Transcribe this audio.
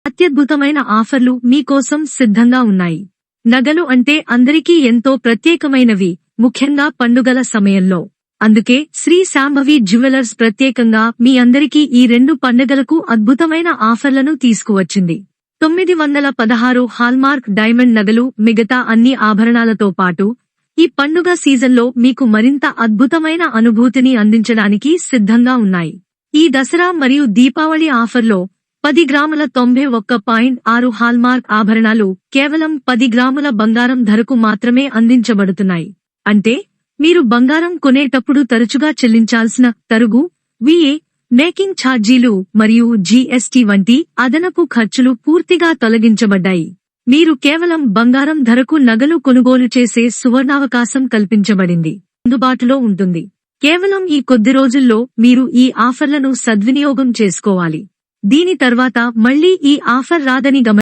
అత్యద్భుతమైన ఆఫర్లు మీకోసం సిద్ధంగా ఉన్నాయి. నగలు అంటే అందరికీ ఎంతో ప్రత్యేకమైనవి, ముఖ్యంగా పండుగల సమయంలో. అందుకే శ్రీ శాంభవి జ్యువెలర్స్ ప్రత్యేకంగా మీ అందరికీ ఈ 2 పండుగలకు అద్భుతమైన ఆఫర్లను తీసుకువచ్చింది. 916 హాల్మార్క్ డైమండ్ నగలు మిగతా అన్ని ఆభరణాలతో పాటు ఈ పండుగ సీజన్లో మీకు మరింత అద్భుతమైన అనుభూతిని అందించడానికి సిద్ధంగా ఉన్నాయి. ఈ దసరా మరియు దీపావళి ఆఫర్లో 10 గ్రాముల 91.6 హాల్మార్క్ ఆభరణాలు కేవలం 10 గ్రాముల బంగారం ధరకు మాత్రమే అందించబడుతున్నాయి. అంటే మీరు బంగారం కొనేటప్పుడు తరచుగా చెల్లించాల్సిన తరుగు, విఏ, మేకింగ్ ఛార్జీలు మరియు జీఎస్టీ వంటి అదనపు ఖర్చులు పూర్తిగా తొలగించబడ్డాయి. మీరు కేవలం బంగారం ధరకు నగలు కొనుగోలు చేసే సువర్ణావకాశం కల్పించబడింది. అందుబాటులో ఉంటుంది. కేవలం ఈ కొద్ది రోజుల్లో మీరు ఈ ఆఫర్లను సద్వినియోగం చేసుకోవాలి. దీని తర్వాత మళ్లీ ఈ ఆఫర్ రాదని గమనించండి.